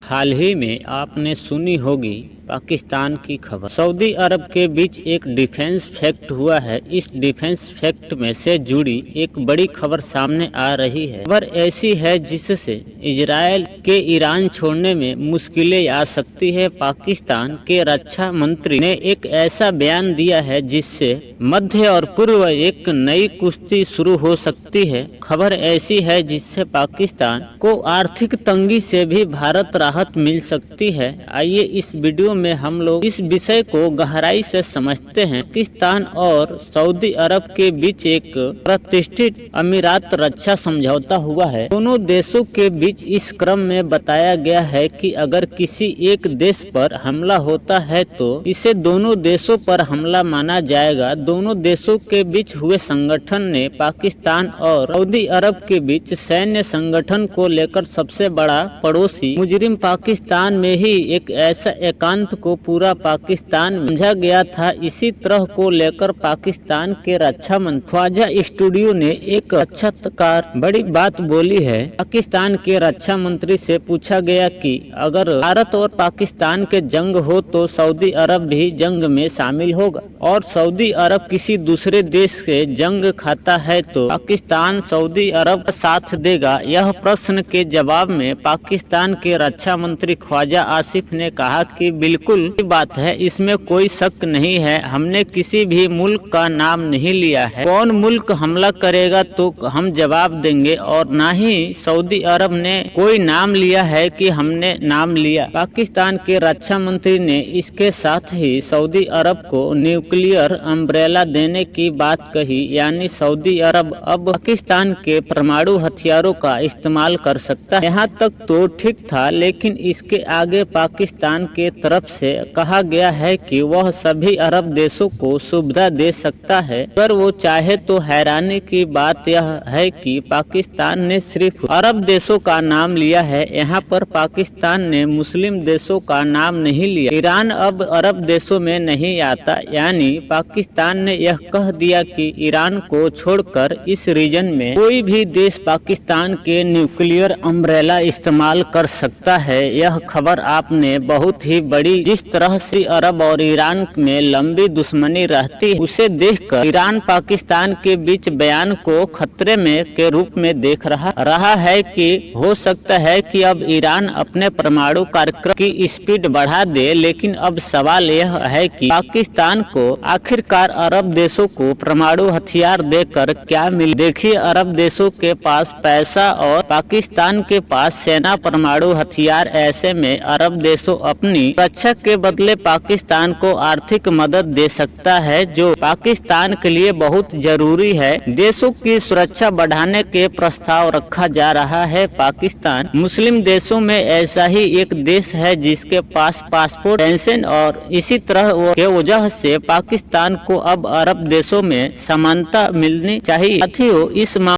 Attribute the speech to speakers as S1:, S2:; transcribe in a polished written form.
S1: हाल ही में आपने सुनी होगी पाकिस्तान की खबर। सऊदी अरब के बीच एक डिफेंस फैक्ट हुआ है। इस डिफेंस फैक्ट में से जुड़ी एक बड़ी खबर सामने आ रही है। खबर ऐसी है जिससे इजराइल के ईरान छोड़ने में मुश्किलें आ सकती है। पाकिस्तान के रक्षा मंत्री ने एक ऐसा बयान दिया है जिससे मध्य और पूर्व एक नई कुश्ती शुरू हो सकती है। खबर ऐसी है जिससे पाकिस्तान को आर्थिक तंगी से भी भारत राहत मिल सकती है। आइए इस वीडियो में हम लोग इस विषय को गहराई से समझते हैं। पाकिस्तान और सऊदी अरब के बीच एक प्रतिष्ठित अमीरात रक्षा समझौता हुआ है। दोनों देशों के बीच इस क्रम में बताया गया है कि अगर किसी एक देश पर हमला होता है तो इसे दोनों देशों पर हमला माना जाएगा। दोनों देशों के बीच हुए संगठन ने पाकिस्तान और सऊदी अरब के बीच सैन्य संगठन को लेकर सबसे बड़ा पड़ोसी मुजरिम पाकिस्तान में ही एक ऐसा एकांत को पूरा पाकिस्तान समझा गया था। इसी तरह को लेकर पाकिस्तान के रक्षा मंत्री ख्वाजा स्टूडियो ने एक साक्षात्कार बड़ी बात बोली है। पाकिस्तान के रक्षा मंत्री से पूछा गया कि अगर भारत और पाकिस्तान के जंग हो तो सऊदी अरब भी जंग में शामिल होगा और सऊदी अरब किसी दूसरे देश से जंग खाता है तो पाकिस्तान सऊदी अरब का साथ देगा। यह प्रश्न के जवाब में पाकिस्तान के रक्षा मंत्री ख्वाजा आसिफ ने कहा कि बिल्कुल बात है, इसमें कोई शक नहीं है। हमने किसी भी मुल्क का नाम नहीं लिया है। कौन मुल्क हमला करेगा तो हम जवाब देंगे और ना ही सऊदी अरब ने कोई नाम लिया है कि हमने नाम लिया। पाकिस्तान के रक्षा मंत्री ने इसके साथ ही सऊदी अरब को न्यूक्लियर अम्ब्रेला देने की बात कही, यानी सऊदी अरब अब पाकिस्तान के परमाणु हथियारों का इस्तेमाल कर सकता है। यहाँ तक तो ठीक था, लेकिन इसके आगे पाकिस्तान के तरफ से कहा गया है कि वह सभी अरब देशों को सुविधा दे सकता है अगर वो चाहे। तो हैरानी की बात यह है कि पाकिस्तान ने सिर्फ अरब देशों का नाम लिया है। यहाँ पर पाकिस्तान ने मुस्लिम देशों का नाम नहीं लिया। ईरान अब अरब देशों में नहीं आता, यानी पाकिस्तान ने यह कह दिया कि ईरान को छोड़कर इस रीजन में कोई भी देश पाकिस्तान के न्यूक्लियर अम्ब्रेला इस्तेमाल कर सकता है। यह खबर आपने बहुत ही बड़ी, जिस तरह से अरब और ईरान में लंबी दुश्मनी रहती है उसे देखकर ईरान पाकिस्तान के बीच बयान को खतरे में के रूप में देख रहा है कि हो सकता है कि अब ईरान अपने परमाणु कार्यक्रम की स्पीड बढ़ा दे। लेकिन अब सवाल यह है कि पाकिस्तान को आखिरकार अरब देशों को परमाणु हथियार देकर क्या मिले। देखिए, अरब देशों के पास पैसा और पाकिस्तान के पास सेना परमाणु हथियार। ऐसे में अरब देशों अपनी रक्षा के बदले पाकिस्तान को आर्थिक मदद दे सकता है, जो पाकिस्तान के लिए बहुत जरूरी है। देशों की सुरक्षा बढ़ाने के प्रस्ताव रखा जा रहा है। पाकिस्तान मुस्लिम देशों में ऐसा ही एक देश है जिसके पास पासपोर्ट टेंशन और इसी तरह के वजह से पाकिस्तान को अब अरब देशों में समानता मिलनी चाहिए। साथियों, इस